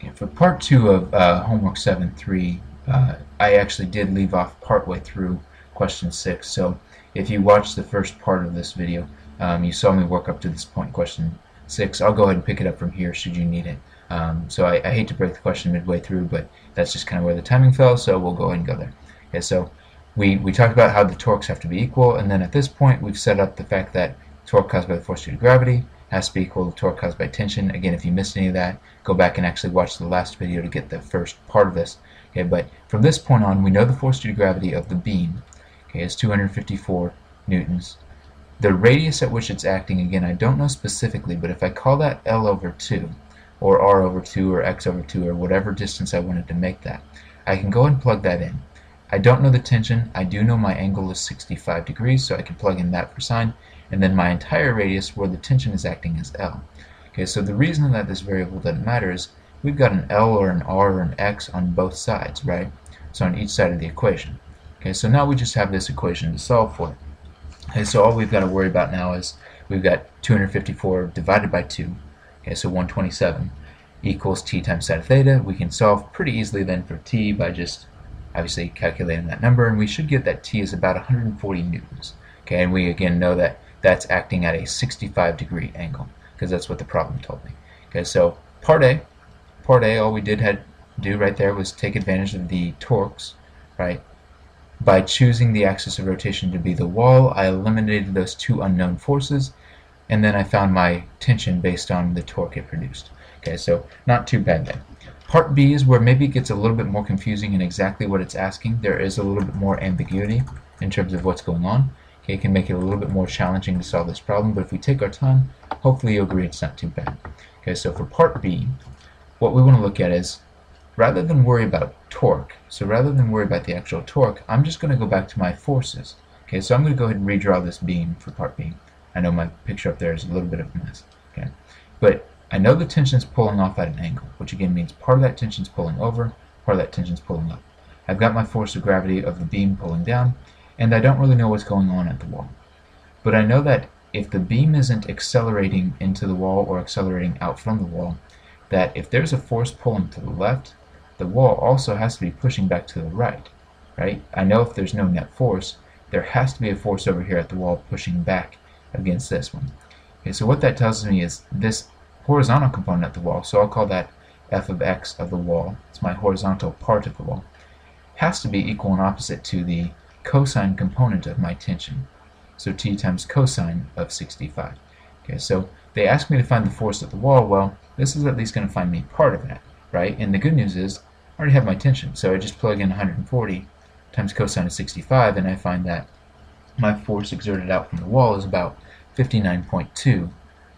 For part 2 of homework 7.3, I actually did leave off partway through question 6. So if you watched the first part of this video, you saw me work up to this point, question 6. I'll go ahead and pick it up from here should you need it. So I hate to break the question midway through, but that's just kind of where the timing fell, so we'll go ahead and go there. Okay, so we talked about how the torques have to be equal, and then at this point we've set up the fact that torque caused by the force due to gravity has to be equal to torque caused by tension. Again, if you missed any of that, go back and actually watch the last video to get the first part of this. Okay, but from this point on, we know the force due to gravity of the beam, okay, is 254 newtons. The radius at which it's acting, again, I don't know specifically, but if I call that L over 2, or R over 2, or X over 2, or whatever distance I wanted to make that, I can go ahead and plug that in. I don't know the tension. I do know my angle is 65 degrees, so I can plug in that for sine, and then my entire radius where the tension is acting is L. Okay, so the reason that this variable doesn't matter is we've got an L or an R or an X on both sides, right? So on each side of the equation. Okay, so now we just have this equation to solve for. Okay, so all we've got to worry about now is we've got 254 divided by 2, okay, so 127 equals t times sine theta. We can solve pretty easily then for t by just obviously calculating that number, and we should get that t is about 140 newtons. Okay, and we again know that that's acting at a 65-degree angle, because that's what the problem told me. Okay, so part A, all we did do right there was take advantage of the torques, right? By choosing the axis of rotation to be the wall, I eliminated those two unknown forces, and then I found my tension based on the torque it produced. Okay, so not too bad there. Part B is where maybe it gets a little bit more confusing in exactly what it's asking. There is a little bit more ambiguity in terms of what's going on. Okay, it can make it a little bit more challenging to solve this problem, but if we take our time, hopefully you'll agree it's not too bad. Okay, so for part B, what we want to look at is, rather than worry about torque, so rather than worry about the actual torque, I'm just going to go back to my forces. Okay, so I'm going to go ahead and redraw this beam for part B. I know my picture up there is a little bit of a mess. Okay, but I know the tension's pulling off at an angle, which again means part of that tension's pulling over, part of that tension's pulling up. I've got my force of gravity of the beam pulling down, and I don't really know what's going on at the wall. But I know that if the beam isn't accelerating into the wall or accelerating out from the wall, that if there's a force pulling to the left, the wall also has to be pushing back to the right, right? I know if there's no net force, there has to be a force over here at the wall pushing back against this one. Okay, so what that tells me is this horizontal component at the wall, so I'll call that f of x of the wall, it's my horizontal part of the wall, has to be equal and opposite to the cosine component of my tension. So t times cosine of 65. Okay, so they asked me to find the force at the wall. Well, this is at least going to find me part of that, right? And the good news is I already have my tension, so I just plug in 140 times cosine of 65, and I find that my force exerted out from the wall is about 59.2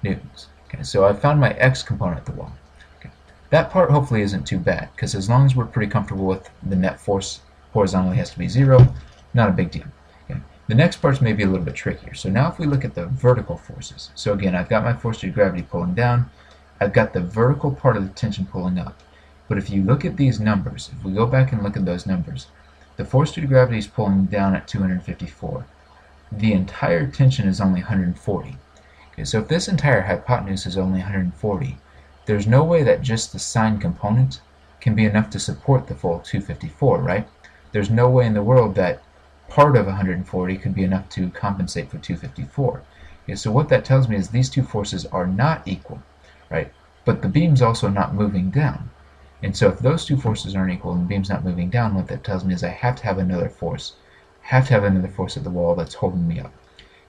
newtons. Okay, so I found my x component at the wall. Okay. That part hopefully isn't too bad, because as long as we're pretty comfortable with the net force horizontally has to be 0, not a big deal. Okay. The next part's maybe a little bit trickier. So now if we look at the vertical forces, so again, I've got my force due to gravity pulling down, I've got the vertical part of the tension pulling up. But if you look at these numbers, if we go back and look at those numbers, the force due to gravity is pulling down at 254. The entire tension is only 140. Okay, so if this entire hypotenuse is only 140, there's no way that just the sine component can be enough to support the full 254, right? There's no way in the world that part of 140 could be enough to compensate for 254. Okay, so what that tells me is these two forces are not equal, right? But the beam's also not moving down. And so if those two forces aren't equal and the beam's not moving down, what that tells me is I have to have another force. Have to have another force at the wall that's holding me up.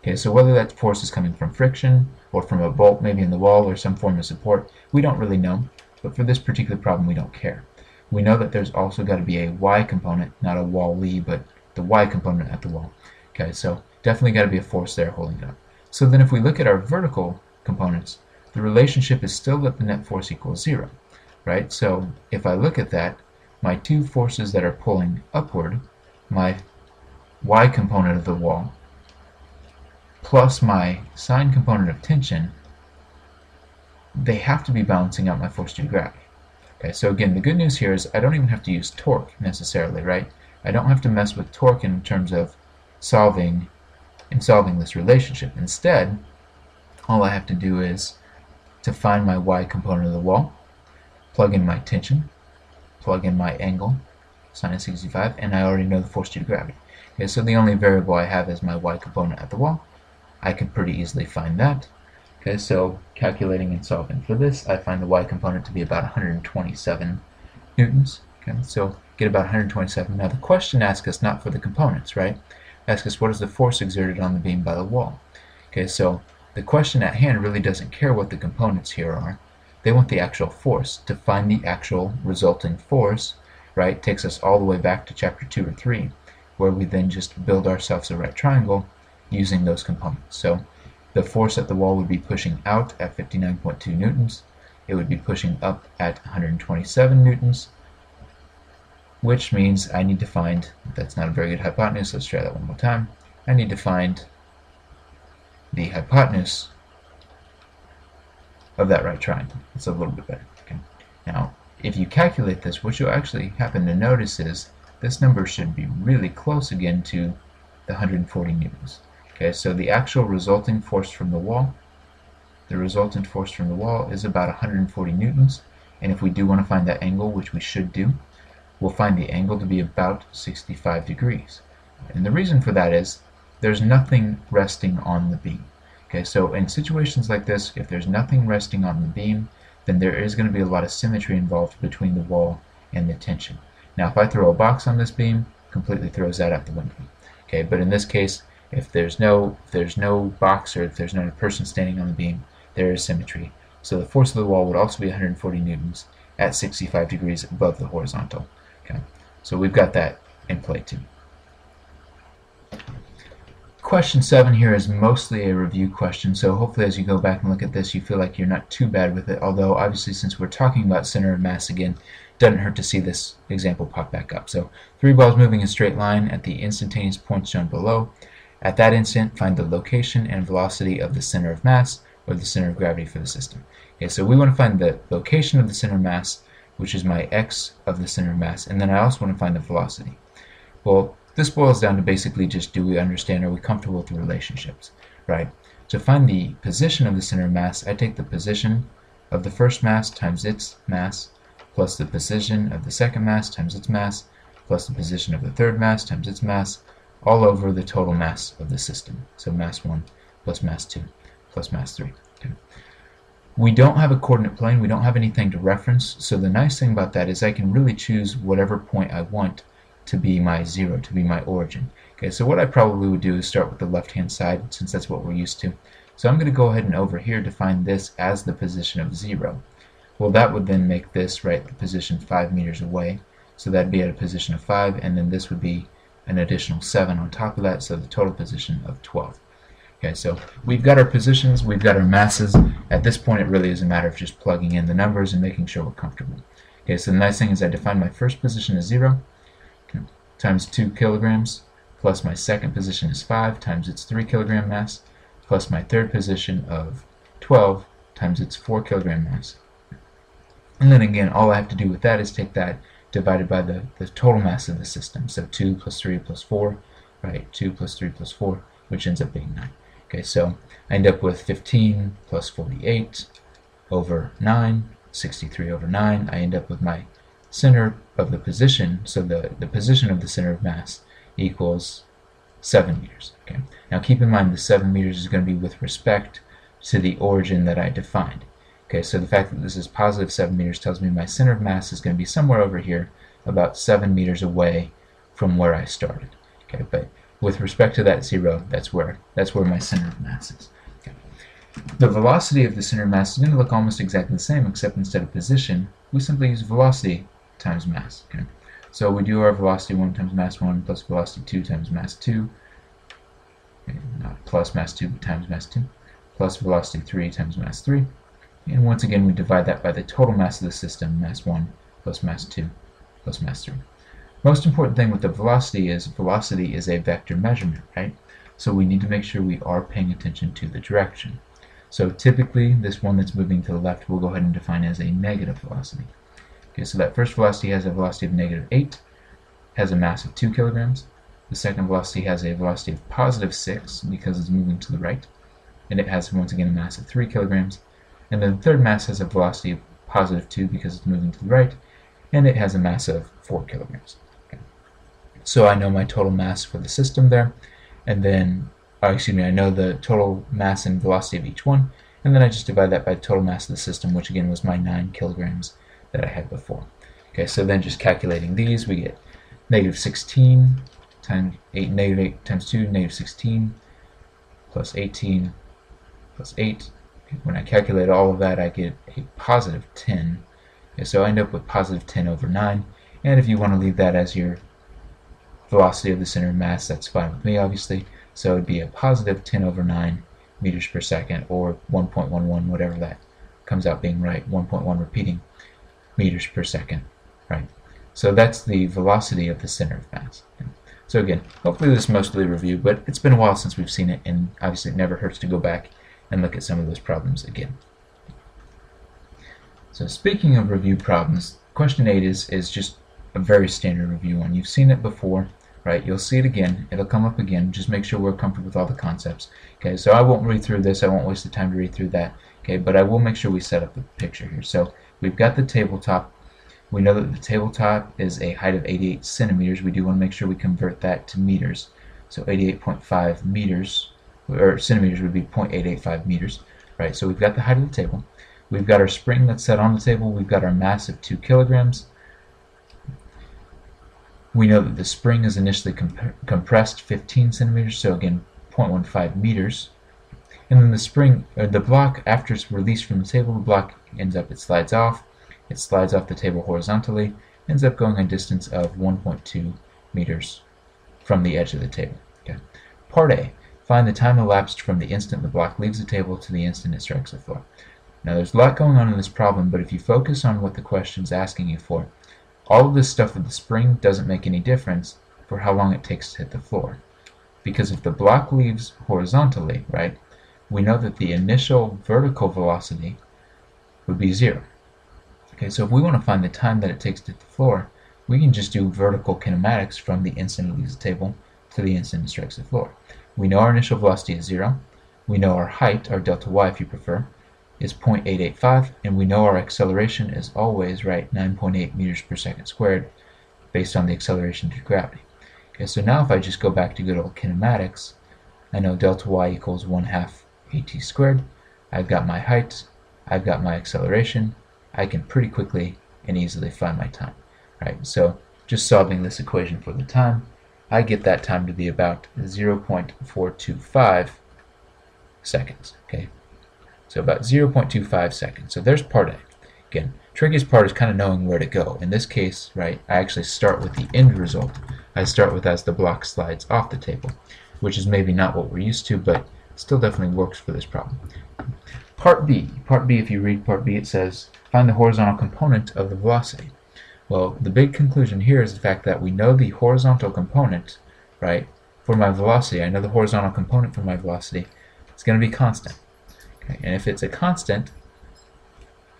Okay, so whether that force is coming from friction or from a bolt maybe in the wall or some form of support, we don't really know. But for this particular problem, we don't care. We know that there's also got to be a y component, not a wall-ly, but the y component at the wall. Okay, so definitely got to be a force there holding it up. So then if we look at our vertical components, the relationship is still that the net force equals 0, right? So if I look at that, my two forces that are pulling upward, my y component of the wall, plus my sine component of tension, they have to be balancing out my force due to gravity. Okay, so again, the good news here is I don't even have to use torque necessarily, right? I don't have to mess with torque in terms of solving this relationship. Instead, all I have to do is to find my y component of the wall, plug in my tension, plug in my angle, sine 65, and I already know the force due to gravity. Okay, so the only variable I have is my y component at the wall. I can pretty easily find that. Okay, so calculating and solving for this, I find the y component to be about 127 newtons. Okay, so get about 127. Now the question asks us not for the components, right? Asks us what is the force exerted on the beam by the wall. Okay, so the question at hand really doesn't care what the components here are. They want the actual force. To find the actual resulting force, right, takes us all the way back to chapter 2 or 3, where we then just build ourselves a right triangle using those components. So the force at the wall would be pushing out at 59.2 newtons. It would be pushing up at 127 newtons, which means I need to find, that's not a very good hypotenuse, let's try that one more time. I need to find the hypotenuse of that right triangle. It's a little bit better. Okay. Now, if you calculate this, what you'll actually happen to notice is this number should be really close again to the 140 newtons. Okay, so the actual resulting force from the wall, the resultant force from the wall is about 140 newtons, and if we do want to find that angle, which we should do, we'll find the angle to be about 65 degrees. And the reason for that is there's nothing resting on the beam. Okay, so in situations like this, if there's nothing resting on the beam, then there is going to be a lot of symmetry involved between the wall and the tension. Now, if I throw a box on this beam, completely throws that out the window. Okay, but in this case, if there's no box or if there's not a person standing on the beam, there is symmetry. So the force of the wall would also be 140 newtons at 65 degrees above the horizontal. Okay, so we've got that in play too. Question 7 here is mostly a review question, so hopefully as you go back and look at this, you feel like you're not too bad with it, although obviously since we're talking about center of mass again, it doesn't hurt to see this example pop back up. So 3 balls moving in a straight line at the instantaneous points shown below. At that instant, find the location and velocity of the center of mass, or the center of gravity for the system. Okay, so we want to find the location of the center of mass, which is my x of the center of mass, and then I also want to find the velocity. Well, this boils down to basically just, do we understand, are we comfortable with the relationships, right? To find the position of the center of mass, I take the position of the first mass times its mass, plus the position of the second mass times its mass, plus the position of the third mass times its mass, all over the total mass of the system. So mass 1 plus mass 2 plus mass 3. Okay. We don't have a coordinate plane, we don't have anything to reference, so the nice thing about that is I can really choose whatever point I want to be my 0, to be my origin. Okay, so what I probably would do is start with the left-hand side, since that's what we're used to. So I'm going to go ahead and over here define this as the position of 0. Well, that would then make this, right, the position 5 meters away. So that'd be at a position of 5, and then this would be an additional 7 on top of that, so the total position of 12. Okay, so we've got our positions, we've got our masses. At this point, it really is a matter of just plugging in the numbers and making sure we're comfortable. Okay, so the nice thing is I define my first position as 0, times 2 kilograms, plus my second position is 5 times its 3 kilogram mass, plus my third position of 12 times its 4 kilogram mass. And then again, all I have to do with that is take that divided by the total mass of the system. So 2 plus 3 plus 4, right? 2 plus 3 plus 4, which ends up being 9. Okay, so I end up with 15 plus 48 over 9, 63 over 9. I end up with my center of the position, so the position of the center of mass equals 7 meters. Okay. Now keep in mind the 7 meters is going to be with respect to the origin that I defined. Okay, so the fact that this is positive 7 meters tells me my center of mass is going to be somewhere over here, about 7 meters away from where I started. Okay, but with respect to that 0, that's where my center of mass is. Okay. The velocity of the center of mass is going to look almost exactly the same, except instead of position, we simply use velocity times mass. Okay, so we do our velocity 1 times mass 1 plus velocity 2 times mass 2, okay, not plus mass 2 but times mass 2, plus velocity 3 times mass 3. And once again, we divide that by the total mass of the system, mass 1 plus mass 2 plus mass 3. Most important thing with the velocity is a vector measurement, right? So we need to make sure we are paying attention to the direction. So typically, this one that's moving to the left, we'll go ahead and define as a negative velocity. Okay, so that first velocity has a velocity of negative 8, has a mass of 2 kilograms. The second velocity has a velocity of positive 6 because it's moving to the right, and it has once again a mass of 3 kilograms. And then the third mass has a velocity of positive 2 because it's moving to the right, and it has a mass of 4 kilograms. Okay. So I know my total mass for the system there, and then, I know the total mass and velocity of each one, and then I just divide that by the total mass of the system, which again was my 9 kilograms that I had before. Okay, so then just calculating these, we get negative 16 times 8, negative 8 times 2, negative 16, plus 18, plus 8. Okay, when I calculate all of that, I get a positive 10. Okay, so I end up with positive 10 over 9, and if you want to leave that as your velocity of the center of mass, that's fine with me, obviously. So it would be a positive 10 over 9 meters per second, or 1.11, whatever that comes out being right, 1.1 repeating meters per second, right? So that's the velocity of the center of mass. So again, hopefully this is mostly a review, but it's been a while since we've seen it, and obviously it never hurts to go back and look at some of those problems again. So speaking of review problems, question 8 is just a very standard review one. You've seen it before, right? You'll see it again. It'll come up again. Just make sure we're comfortable with all the concepts. Okay, so I won't read through this. I won't waste the time to read through that. Okay, but I will make sure we set up the picture here. So we've got the tabletop. We know that the tabletop is a height of 88 centimeters. We do want to make sure we convert that to meters. So 88.5 meters, or centimeters would be 0.885 meters, right? So we've got the height of the table. We've got our spring that's set on the table. We've got our mass of 2 kilograms. We know that the spring is initially compressed 15 centimeters, so again 0.15 meters. And then the spring, or the block, after it's released from the table, the block it slides off. It slides off the table horizontally, ends up going a distance of 1.2 meters from the edge of the table. Okay. Part A, find the time elapsed from the instant the block leaves the table to the instant it strikes the floor. Now there's a lot going on in this problem, but if you focus on what the question's asking you for, all of this stuff with the spring doesn't make any difference for how long it takes to hit the floor. Because if the block leaves horizontally, right, we know that the initial vertical velocity would be 0. Okay, so if we want to find the time that it takes to hit the floor, we can just do vertical kinematics from the instant it leaves the table to the instant it strikes the floor. We know our initial velocity is 0. We know our height, our delta y if you prefer, is 0.885, and we know our acceleration is always, right, 9.8 meters per second squared based on the acceleration due to gravity. Okay, so now if I just go back to good old kinematics, I know delta y equals 1/2 at squared. I've got my height, I've got my acceleration. I can pretty quickly and easily find my time. Right, so just solving this equation for the time, I get that time to be about 0.425 seconds. Okay, so about 0.25 seconds. So there's part A. Again, trickiest part is kind of knowing where to go. In this case, right, I actually start with the end result. I start with as the block slides off the table, which is maybe not what we're used to, but still definitely works for this problem. Part B. Part B, if you read Part B, it says, find the horizontal component of the velocity. Well, the big conclusion here is the fact that we know the horizontal component, right, for my velocity. I know the horizontal component for my velocity is going to be constant. Okay, and if it's a constant,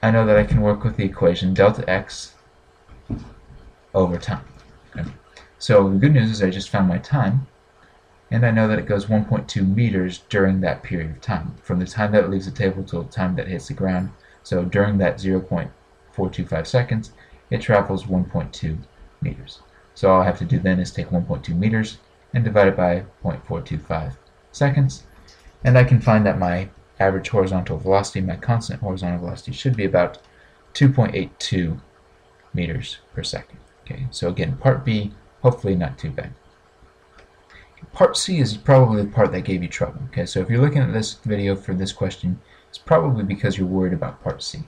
I know that I can work with the equation delta x over time. Okay. So the good news is I just found my time, and I know that it goes 1.2 meters during that period of time, from the time that it leaves the table to the time that it hits the ground. So during that 0.425 seconds, it travels 1.2 meters. So all I have to do then is take 1.2 meters and divide it by 0.425 seconds, and I can find that my average horizontal velocity, my constant horizontal velocity, should be about 2.82 meters per second. Okay, so again, part B, hopefully not too bad. Part C is probably the part that gave you trouble. Okay, so if you're looking at this video for this question, it's probably because you're worried about part C.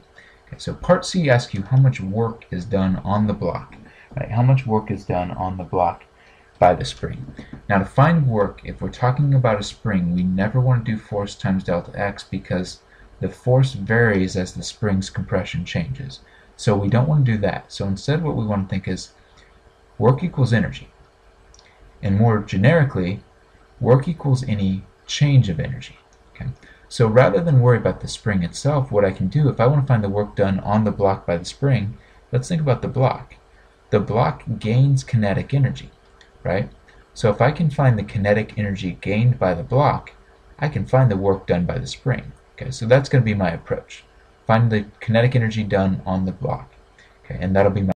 Okay, so part C asks you how much work is done on the block, right? How much work is done on the block by the spring. Now to find work, if we're talking about a spring, we never want to do force times delta x because the force varies as the spring's compression changes. So we don't want to do that. So instead what we want to think is work equals energy. And more generically, work equals any change of energy. Okay? So rather than worry about the spring itself, what I can do, if I want to find the work done on the block by the spring, let's think about the block. The block gains kinetic energy, right? So if I can find the kinetic energy gained by the block, I can find the work done by the spring. Okay, so that's going to be my approach. find the kinetic energy done on the block. Okay, and that'll be my